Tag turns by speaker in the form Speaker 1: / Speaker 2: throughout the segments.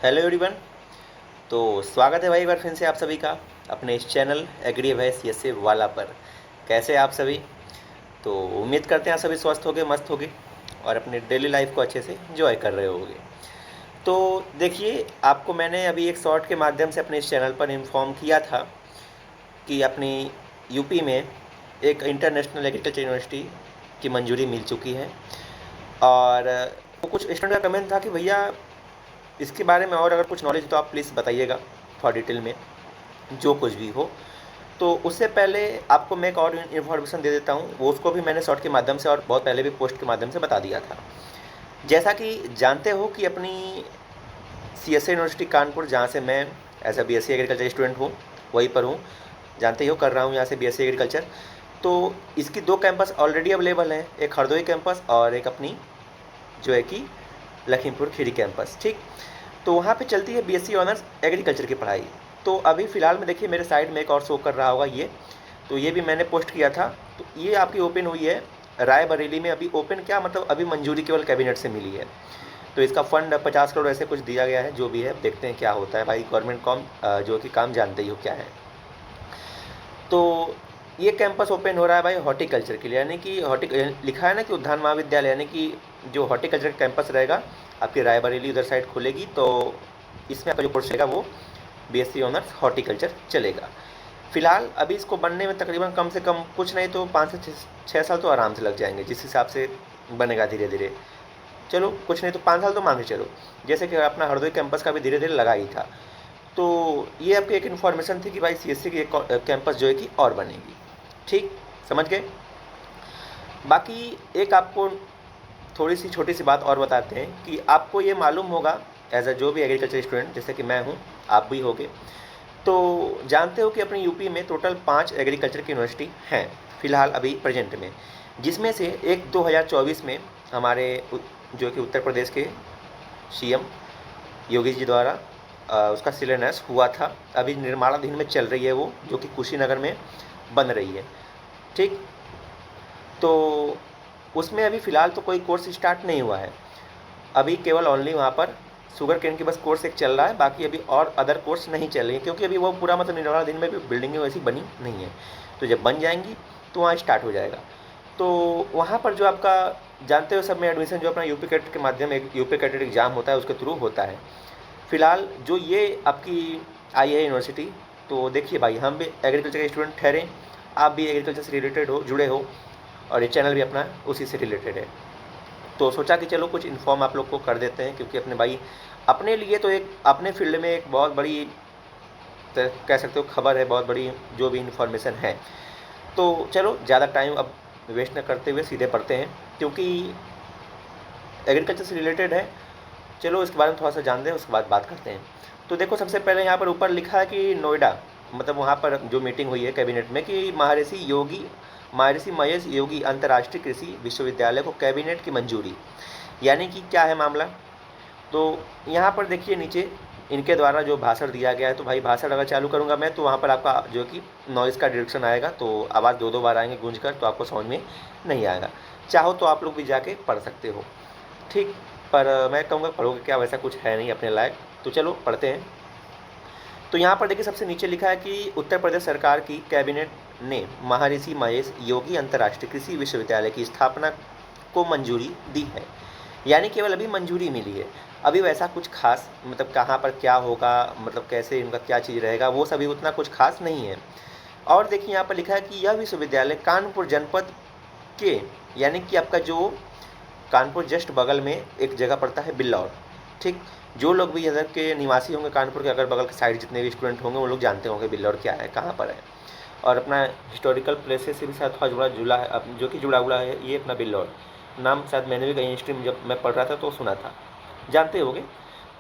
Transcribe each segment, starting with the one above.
Speaker 1: Hello everyone. तो स्वागत है भाई एक बार फिर से आप सभी का अपने इस चैनल एग्री भैंस ये वाला पर। कैसे हैं आप सभी? तो उम्मीद करते हैं आप सभी स्वस्थ होगे, मस्त होगे और अपने डेली लाइफ को अच्छे से एंजॉय कर रहे होगे। तो देखिए, आपको मैंने अभी एक शॉर्ट के माध्यम से अपने इस चैनल पर इन्फॉर्म किया था कि अपनी यूपी में एक इंटरनेशनल एग्रीकल्चर यूनिवर्सिटी की मंजूरी मिल चुकी है। और तो कुछ स्टूडेंट का कमेंट था कि भैया इसके बारे में और अगर कुछ नॉलेज तो आप प्लीज़ बताइएगा थोड़ा डिटेल में, जो कुछ भी हो। तो उससे पहले आपको मैं एक और इन्फॉर्मेशन दे देता हूँ, वो उसको भी मैंने शॉर्ट के माध्यम से और बहुत पहले भी पोस्ट के माध्यम से बता दिया था। जैसा कि जानते हो कि अपनी CSA यूनिवर्सिटी कानपुर, जहाँ से मैं as a BSc agriculture student हूँ, वहीं पर हूँ, जानते ही हो, कर रहा हूँ यहाँ से BSc एग्रीकल्चर। तो इसकी 2 कैंपस ऑलरेडी अवेलेबल हैं, एक हरदोई कैंपस और एक अपनी जो है कि लखीमपुर खीरी कैंपस। ठीक, तो वहाँ पे चलती है BSc ऑनर्स एग्रीकल्चर की पढ़ाई। तो अभी फ़िलहाल में देखिए मेरे साइड में एक और शो कर रहा होगा ये, तो ये भी मैंने पोस्ट किया था। तो ये आपकी ओपन हुई है रायबरेली में। अभी ओपन क्या मतलब, अभी मंजूरी केवल कैबिनेट से मिली है। तो इसका फ़ंड 50 करोड़ ऐसे कुछ दिया गया है, जो भी है देखते हैं क्या होता है भाई। गवर्नमेंट काम जो कि काम जानते ही हो क्या है। तो ये कैंपस ओपन हो रहा है भाई हॉर्टिकल्चर के लिए, यानी कि लिखा है ना कि उद्यान महाविद्यालय, यानी कि जो हॉर्टिकल्चर कैंपस रहेगा आपकी रायबरेली उधर साइड खुलेगी। तो इसमें आपका जो कोर्स रहेगा वो BSc ऑनर्स हॉर्टिकल्चर चलेगा। फ़िलहाल अभी इसको बनने में तकरीबन कम से कम कुछ नहीं तो 5 से 6 साल तो आराम से लग जाएंगे, जिस हिसाब से बनेगा धीरे धीरे। चलो कुछ नहीं तो 5 साल तो मान के चलो, जैसे कि अपना हरदोई कैंपस का भी धीरे धीरे लगा ही था। तो ये आपकी एक इन्फॉर्मेशन थी कि भाई CSC की एक कैंपस जो है कि और बनेगी। ठीक, समझ गए। बाकी एक आपको थोड़ी सी छोटी सी बात और बताते हैं कि आपको ये मालूम होगा एज अ जो भी एग्रीकल्चर स्टूडेंट, जैसे कि मैं हूँ, आप भी होगे, तो जानते हो कि अपनी यूपी में टोटल 5 एग्रीकल्चर की यूनिवर्सिटी हैं फ़िलहाल अभी प्रेजेंट में, जिसमें से एक 2024 में हमारे जो कि उत्तर प्रदेश के CM योगी जी द्वारा उसका शिलान्यास हुआ था। अभी निर्माणाधीन में चल रही है वो, जो कि कुशीनगर में बन रही है। ठीक, तो उसमें अभी फ़िलहाल तो कोई कोर्स स्टार्ट नहीं हुआ है। अभी केवल ओनली वहाँ पर शुगर केन की बस कोर्स एक चल रहा है, बाकी अभी और अदर कोर्स नहीं चल रही है, क्योंकि अभी वो पूरा मतलब निर्माणाधीन में भी बिल्डिंगें वैसी बनी नहीं है। तो जब बन जाएंगी तो वहाँ स्टार्ट हो जाएगा। तो वहाँ पर जो आपका जानते हो सब में एडमिशन जो अपना यूपी कैट के माध्यम यूपी कैटेट एग्ज़ाम होता है उसके थ्रू होता है। फ़िलहाल जो ये आपकी आई है यूनिवर्सिटी, तो देखिए भाई हम भी एग्रीकल्चर के स्टूडेंट ठहरे, आप भी एग्रीकल्चर से रिलेटेड हो, जुड़े हो, और ये चैनल भी अपना उसी से रिलेटेड है। तो सोचा कि चलो कुछ इन्फॉर्म आप लोग को कर देते हैं, क्योंकि अपने भाई अपने लिए तो एक अपने फील्ड में एक बहुत बड़ी कह सकते हो खबर है, बहुत बड़ी जो भी इन्फॉर्मेशन है। तो चलो ज़्यादा टाइम अब वेस्ट न करते हुए सीधे पढ़ते हैं, क्योंकि एग्रीकल्चर से रिलेटेड है। चलो इसके बारे में थोड़ा सा जान दें, उसके बाद बात करते हैं। तो देखो सबसे पहले यहाँ पर ऊपर लिखा है कि नोएडा, मतलब वहाँ पर जो मीटिंग हुई है कैबिनेट में कि महर्षि महेश योगी अंतर्राष्ट्रीय कृषि विश्वविद्यालय को कैबिनेट की मंजूरी। यानी कि क्या है मामला, तो यहाँ पर देखिए नीचे इनके द्वारा जो भाषण दिया गया है। तो भाई भाषण अगर चालू करूँगा मैं तो वहाँ पर आपका जो कि नॉइज़ का डिरेक्शन आएगा, तो आवाज़ 2 बार आएंगे गूंज कर, तो आपको समझ में नहीं आएगा। चाहो तो आप लोग भी जाके पढ़ सकते हो, ठीक, पर मैं कहूँगा पढ़ोगे क्या, वैसा कुछ है नहीं अपने लायक। तो चलो पढ़ते हैं। तो यहाँ पर देखिए सबसे नीचे लिखा है कि उत्तर प्रदेश सरकार की कैबिनेट ने महर्षि महेश योगी अंतर्राष्ट्रीय कृषि विश्वविद्यालय की स्थापना को मंजूरी दी है। यानी केवल अभी मंजूरी मिली है, अभी वैसा कुछ खास मतलब कहाँ पर क्या होगा, मतलब कैसे इनका क्या चीज़ रहेगा, वो सभी उतना कुछ खास नहीं है। और देखिए यहाँ पर लिखा है कि यह विश्वविद्यालय कानपुर जनपद के, यानी कि आपका जो कानपुर जस्ट बगल में एक जगह पड़ता है बिल्लौर। ठीक, जो लोग भी इधर के निवासी होंगे कानपुर के अगल बगल के साइड जितने भी स्टूडेंट होंगे वो लोग जानते होंगे बिल्लौर क्या है, कहाँ पर है। और अपना हिस्टोरिकल प्लेसेस से भी शायद थोड़ा जुड़ा है, जो कि जुड़ा हुआ है ये अपना बिल्लौर नाम, शायद मैंने भी कहीं हिस्ट्री में जब मैं पढ़ रहा था तो सुना था, जानते होंगे।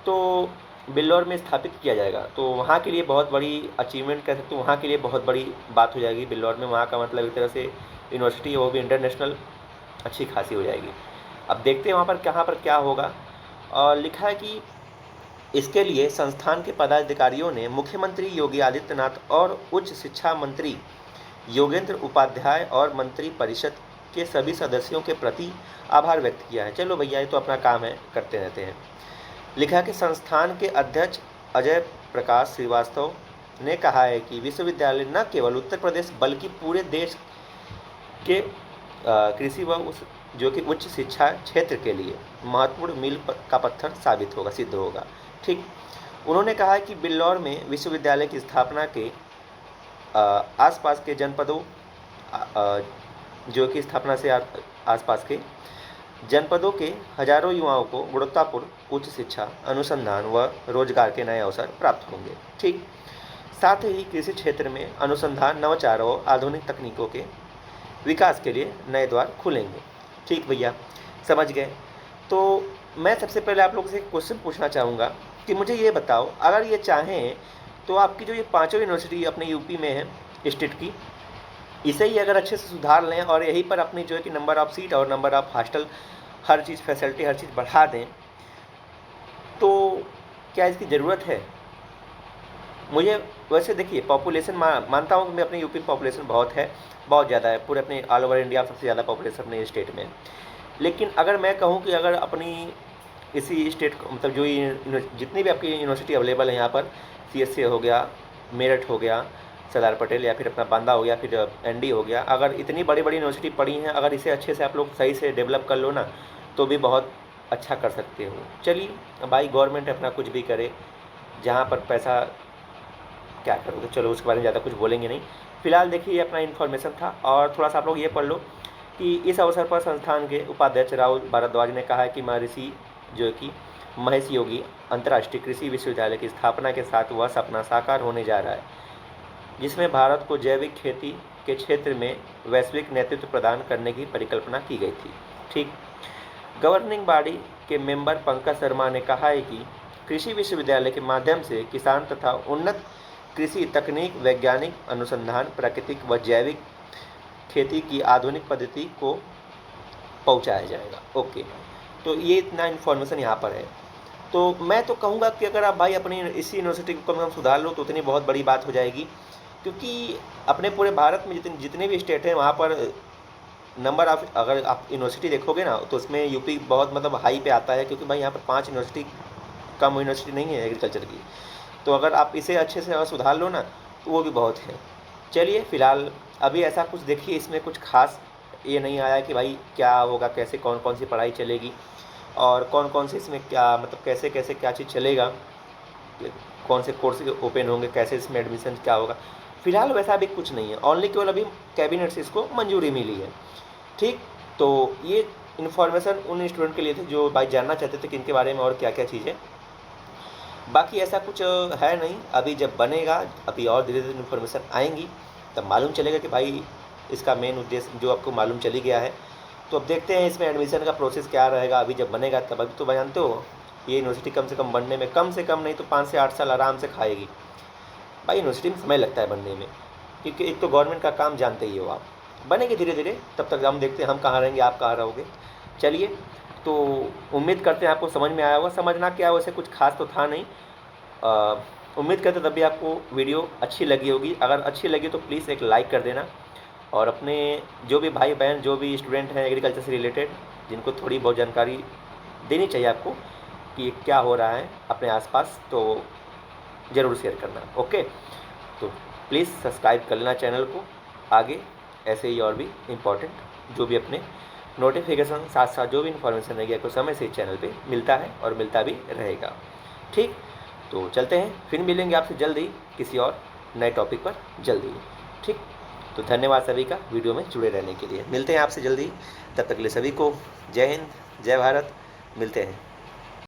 Speaker 1: तो बिल्लौर में स्थापित किया जाएगा, तो वहाँ के लिए बहुत बड़ी अचीवमेंट कह सकते हो, वहाँ के लिए बहुत बड़ी बात हो जाएगी बिल्लौर में। वहाँ का मतलब एक तरह से यूनिवर्सिटी है वो भी इंटरनेशनल अच्छी खासी हो जाएगी। अब देखते हैं वहाँ पर कहाँ पर क्या होगा। और लिखा है कि इसके लिए संस्थान के पदाधिकारियों ने मुख्यमंत्री योगी आदित्यनाथ और उच्च शिक्षा मंत्री योगेंद्र उपाध्याय और मंत्री परिषद के सभी सदस्यों के प्रति आभार व्यक्त किया है। चलो भैया ये तो अपना काम है, करते रहते हैं। लिखा कि संस्थान के अध्यक्ष अजय प्रकाश श्रीवास्तव ने कहा है कि विश्वविद्यालय न केवल उत्तर प्रदेश बल्कि पूरे देश के कृषि व उस जो कि उच्च शिक्षा क्षेत्र के लिए महत्वपूर्ण मील का पत्थर साबित होगा, सिद्ध होगा। ठीक, उन्होंने कहा कि बिल्लौर में विश्वविद्यालय की स्थापना के आसपास के जनपदों जो कि स्थापना से आसपास के जनपदों के हजारों युवाओं को गुणवत्तापूर्ण उच्च शिक्षा, अनुसंधान व रोजगार के नए अवसर प्राप्त होंगे। ठीक, साथ ही कृषि क्षेत्र में अनुसंधान, नवाचार और आधुनिक तकनीकों के विकास के लिए नए द्वार खुलेंगे। ठीक भैया, समझ गए। तो मैं सबसे पहले आप लोगों से एक क्वेश्चन पूछना चाहूँगा कि मुझे ये बताओ, अगर ये चाहें तो आपकी जो ये पाँचों यूनिवर्सिटी अपने यूपी में है स्टेट की, इसे ही अगर अच्छे से सुधार लें और यहीं पर अपनी जो है कि नंबर ऑफ़ सीट और नंबर ऑफ़ हॉस्टल, हर चीज़ फैसिलिटी, हर चीज़ बढ़ा दें, तो क्या इसकी ज़रूरत है? मुझे वैसे देखिए, पॉपुलेशन मानता हूँ कि मैं अपने यूपी में पॉपुलेशन बहुत है, बहुत ज़्यादा है, पूरे अपने ऑल ओवर इंडिया सबसे ज़्यादा पॉपुलेशन अपने स्टेट में। लेकिन अगर मैं कहूँ कि अगर अपनी इसी स्टेट मतलब जो जितनी भी आपकी यूनिवर्सिटी अवेलेबल है यहाँ पर, CSA हो गया, मेरठ हो गया, सरदार पटेल, या फिर अपना बांदा हो गया, फिर ND हो गया, अगर इतनी बड़ी बड़ी यूनिवर्सिटी पड़ी हैं, अगर इसे अच्छे से आप लोग सही से डेवलप कर लो ना, तो भी बहुत अच्छा कर सकते हो। चलिए भाई, गवर्नमेंट अपना कुछ भी करे, जहाँ पर पैसा क्या करोगे, चलो उसके बारे में ज़्यादा कुछ बोलेंगे नहीं। फिलहाल देखिए, ये अपना इन्फॉर्मेशन था, और थोड़ा सा आप लोग ये पढ़ लो कि इस अवसर पर संस्थान के उपाध्यक्ष राहुल भारद्वाज ने कहा है कि महर्षि जो कि महेश योगी अंतर्राष्ट्रीय कृषि विश्वविद्यालय की स्थापना के साथ वह सपना साकार होने जा रहा है, जिसमें भारत को जैविक खेती के क्षेत्र में वैश्विक नेतृत्व प्रदान करने की परिकल्पना की गई थी। ठीक, गवर्निंग बॉडी के मेंबर पंकज शर्मा ने कहा है कि कृषि विश्वविद्यालय के माध्यम से किसान तथा उन्नत कृषि तकनीक, वैज्ञानिक अनुसंधान, प्राकृतिक व जैविक खेती की आधुनिक पद्धति को पहुंचाया जाएगा। ओके, तो ये इतना इन्फॉर्मेशन यहाँ पर है। तो मैं तो कहूँगा कि अगर आप भाई अपनी इसी यूनिवर्सिटी को कम से कम सुधार लो तो उतनी बहुत बड़ी बात हो जाएगी, क्योंकि अपने पूरे भारत में जितने भी स्टेट हैं वहाँ पर नंबर ऑफ, अगर आप यूनिवर्सिटी देखोगे ना, तो उसमें यूपी बहुत मतलब हाई पे आता है, क्योंकि भाई यहाँ पर 5 यूनिवर्सिटी कम यूनिवर्सिटी नहीं है एग्रीकल्चर की। तो अगर आप इसे अच्छे से अगर सुधार लो ना, तो वो भी बहुत है। चलिए, फ़िलहाल अभी ऐसा कुछ देखिए, इसमें कुछ खास ये नहीं आया कि भाई क्या होगा, कैसे कौन कौन सी पढ़ाई चलेगी, और कौन कौन से इसमें क्या मतलब कैसे कैसे क्या चीज़ चलेगा, कौन से कोर्स ओपन होंगे, कैसे इसमें एडमिशन क्या होगा। फ़िलहाल वैसा भी कुछ नहीं है, ओनली केवल अभी कैबिनेट से इसको मंजूरी मिली है। ठीक, तो ये इन्फॉर्मेशन उन स्टूडेंट के लिए थे जो भाई जानना चाहते थे कि इनके बारे में और क्या क्या चीज़ें। बाकी ऐसा कुछ है नहीं, अभी जब बनेगा, अभी और धीरे धीरे इन्फॉर्मेशन आएंगी, तब मालूम चलेगा कि भाई इसका मेन उद्देश्य जो आपको मालूम चली गया है। तो अब देखते हैं इसमें एडमिशन का प्रोसेस क्या रहेगा, अभी जब बनेगा तब। अभी तो जानते हो ये यूनिवर्सिटी कम से कम बनने में, कम से कम नहीं तो 5 से 8 साल आराम से खाएगी। भाई यूनिवर्सिटी में समय लगता है बनने में, क्योंकि एक तो गवर्नमेंट का काम जानते ही हो आप। बनेगी धीरे धीरे, तब तक हम देखते हैं हम कहाँ रहेंगे, आप कहाँ रहोगे। चलिए, तो उम्मीद करते हैं आपको समझ में आया होगा। समझना क्या, वैसे कुछ खास तो था नहीं। उम्मीद करते तब भी आपको वीडियो अच्छी लगी होगी। अगर अच्छी लगी तो प्लीज़ एक लाइक कर देना, और अपने जो भी भाई बहन, जो भी स्टूडेंट हैं एग्रीकल्चर से रिलेटेड, जिनको थोड़ी बहुत जानकारी देनी चाहिए आपको कि क्या हो रहा है अपने आसपास, तो ज़रूर शेयर करना। ओके, तो प्लीज़ सब्सक्राइब कर लेना चैनल को। आगे ऐसे ही और भी इम्पोर्टेंट जो भी अपने नोटिफिकेशन साथ साथ जो भी इन्फॉर्मेशन रहेगी आपको समय से इस चैनल पे मिलता है और मिलता भी रहेगा। ठीक, तो चलते हैं, फिर मिलेंगे आपसे जल्दी किसी और नए टॉपिक पर जल्दी। ठीक, तो धन्यवाद सभी का वीडियो में जुड़े रहने के लिए। मिलते हैं आपसे जल्दी, तब तक के लिए सभी को जय हिंद, जय भारत। मिलते हैं।